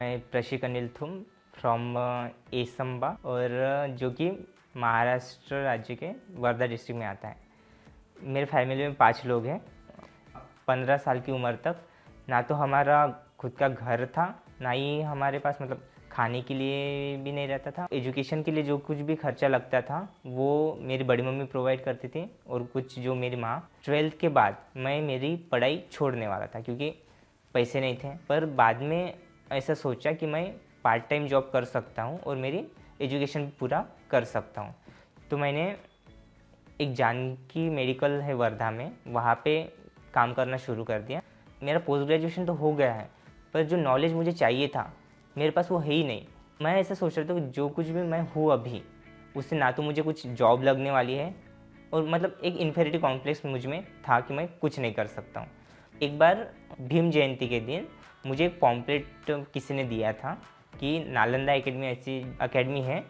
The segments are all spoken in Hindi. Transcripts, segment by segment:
मैं प्रशिक अनिल थुम फ्रॉम एसंबा और जो कि महाराष्ट्र राज्य के वर्धा डिस्ट्रिक्ट में आता है। मेरे फैमिली में 5 लोग हैं। 15 साल की उम्र तक ना तो हमारा खुद का घर था, ना ही हमारे पास मतलब खाने के लिए भी नहीं रहता था। एजुकेशन के लिए जो कुछ भी खर्चा लगता था वो मेरी बड़ी मम्मी प्रोवाइड करती थी और कुछ जो मेरी माँ। 12th के बाद मैं मेरी पढ़ाई छोड़ने वाला था क्योंकि पैसे नहीं थे, पर बाद में ऐसा सोचा कि मैं पार्ट टाइम जॉब कर सकता हूँ और मेरी एजुकेशन पूरा कर सकता हूँ। तो मैंने एक जानकी मेडिकल है वर्धा में, वहाँ पे काम करना शुरू कर दिया। मेरा पोस्ट ग्रेजुएशन तो हो गया है, पर जो नॉलेज मुझे चाहिए था मेरे पास वो है ही नहीं। मैं ऐसा सोच रहा था कि जो कुछ भी मैं हूँ अभी, उससे ना तो मुझे कुछ जॉब लगने वाली है और मतलब एक इन्फेरिटी कॉम्प्लेक्स मुझ में था कि मैं कुछ नहीं कर सकता हूँ। एक बार भीम जयंती के दिन मुझे एक पॉम्पलेट किसी ने दिया था कि नालंदा एकेडमी ऐसी एकेडमी है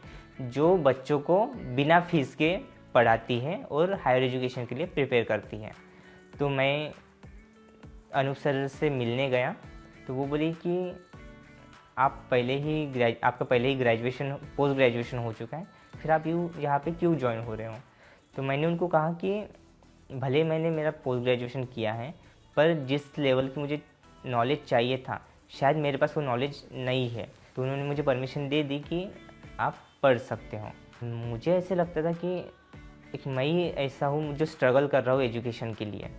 जो बच्चों को बिना फीस के पढ़ाती है और हायर एजुकेशन के लिए प्रिपेयर करती है। तो मैं अनूप सर से मिलने गया तो वो बोली कि आपका पहले ही ग्रेजुएशन पोस्ट ग्रेजुएशन हो चुका है, फिर आप यहाँ पे क्यों ज्वाइन हो रहे हो। तो मैंने उनको कहा कि भले मैंने मेरा पोस्ट ग्रेजुएशन किया है, पर जिस लेवल की मुझे नॉलेज चाहिए था शायद मेरे पास वो नॉलेज नहीं है। तो उन्होंने मुझे परमिशन दे दी कि आप पढ़ सकते हो। मुझे ऐसे लगता था कि एक मैं ही ऐसा हूँ जो स्ट्रगल कर रहा हूँ एजुकेशन के लिए।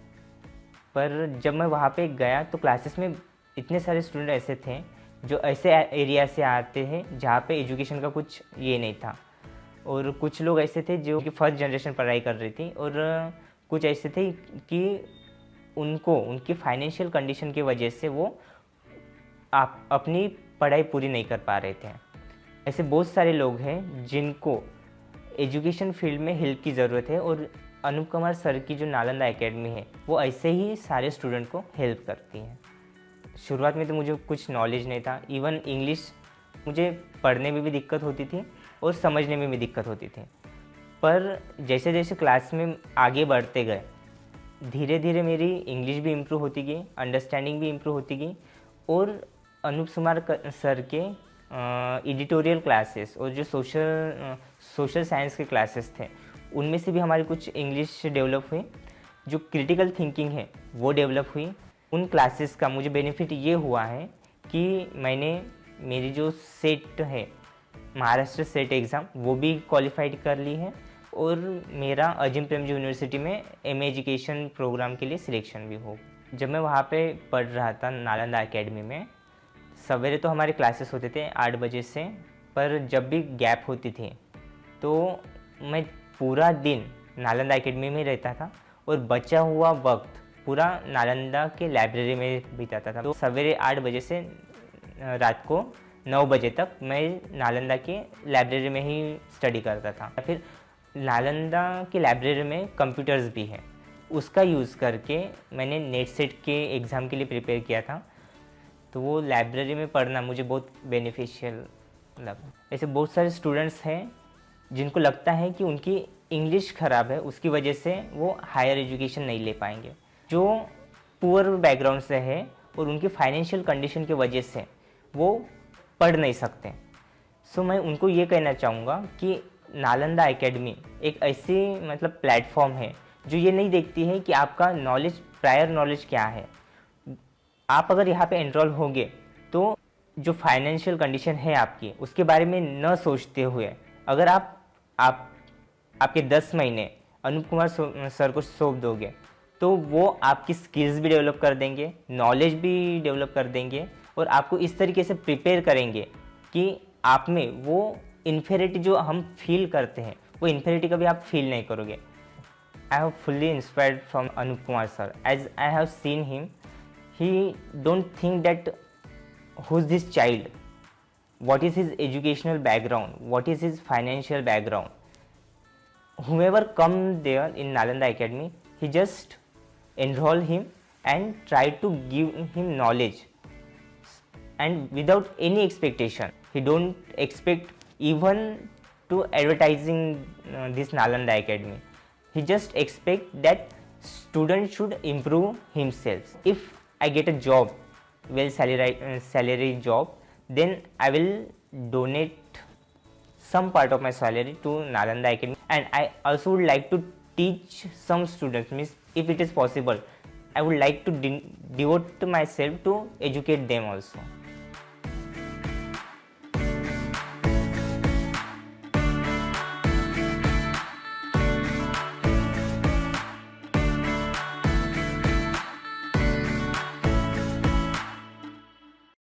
पर जब मैं वहाँ पे गया तो क्लासेस में इतने सारे स्टूडेंट ऐसे थे जो ऐसे एरिया से आते हैं जहाँ पे एजुकेशन का कुछ ये नहीं था, और कुछ लोग ऐसे थे जो कि फर्स्ट जनरेशन पढ़ाई कर रही थी, और कुछ ऐसे थे कि उनकी फाइनेंशियल कंडीशन की वजह से वो अपनी पढ़ाई पूरी नहीं कर पा रहे थे। ऐसे बहुत सारे लोग हैं जिनको एजुकेशन फील्ड में हेल्प की ज़रूरत है, और अनूप कुमार सर की जो नालंदा एकेडमी है वो ऐसे ही सारे स्टूडेंट को हेल्प करती है। शुरुआत में तो मुझे कुछ नॉलेज नहीं था, इवन इंग्लिश मुझे पढ़ने में भी दिक्कत होती थी और समझने में भी दिक्कत होती थी। पर जैसे जैसे क्लास में आगे बढ़ते गए धीरे धीरे मेरी इंग्लिश भी इम्प्रूव होती गई, अंडरस्टैंडिंग भी इम्प्रूव होती गई, और अनूप कुमार सर के एडिटोरियल क्लासेस और जो सोशल साइंस के क्लासेस थे उनमें से भी हमारी कुछ इंग्लिश डेवलप हुई। जो क्रिटिकल थिंकिंग है वो डेवलप हुई। उन क्लासेस का मुझे बेनिफिट ये हुआ है कि मैंने मेरी जो सेट है महाराष्ट्र सेट एग्ज़ाम वो भी क्वालिफाइड कर ली है, और मेरा अजिम प्रेमजी यूनिवर्सिटी में एमए एजुकेशन प्रोग्राम के लिए सिलेक्शन भी हो। जब मैं वहाँ पे पढ़ रहा था नालंदा एकेडमी में, सवेरे तो हमारे क्लासेस होते थे 8 बजे से, पर जब भी गैप होती थी तो मैं पूरा दिन नालंदा एकेडमी में रहता था और बचा हुआ वक्त पूरा नालंदा के लाइब्रेरी में बिताता था। तो सवेरे 8 बजे से रात को 9 बजे तक मैं नालंदा के लाइब्रेरी में ही स्टडी करता था। फिर नालंदा के लाइब्रेरी में कंप्यूटर्स भी है, उसका यूज़ करके मैंने नेट सेट के एग्ज़ाम के लिए प्रिपेयर किया था। तो वो लाइब्रेरी में पढ़ना मुझे बहुत बेनिफिशियल लगा। ऐसे बहुत सारे स्टूडेंट्स हैं जिनको लगता है कि उनकी इंग्लिश ख़राब है, उसकी वजह से वो हायर एजुकेशन नहीं ले पाएंगे। जो पुअर बैकग्राउंड से है और उनकी फाइनेंशियल कंडीशन की वजह से वो पढ़ नहीं सकते। सो मैं उनको ये कहना चाहूँगा कि नालंदा एकेडमी एक ऐसी मतलब प्लेटफॉर्म है जो ये नहीं देखती है कि आपका नॉलेज, प्रायर नॉलेज क्या है। आप अगर यहाँ पे एनरोल होंगे तो जो फाइनेंशियल कंडीशन है आपकी उसके बारे में न सोचते हुए अगर आप आपके 10 महीने अनूप कुमार सर को सौंप दोगे तो वो आपकी स्किल्स भी डेवलप कर देंगे, नॉलेज भी डेवलप कर देंगे, और आपको इस तरीके से प्रिपेयर करेंगे कि आप में वो इन्फेरिटी जो हम फील करते हैं वो इन्फेरिटी कभी आप फील नहीं करोगे। I have fully inspired from Anoop Kumar sir. As I have seen him, he don't think that who's this child, what is his educational background, what is his financial background. Whoever come there in Nalanda Academy, he just enroll him and try to give him knowledge, and without any expectation. He don't expect even to advertising this Nalanda Academy. He just expect that student should improve himself. If I get a job, well salary job, then I will donate some part of my salary to Nalanda Academy, and I also would like to teach some students, means if it is possible I would like to devote myself to educate them also.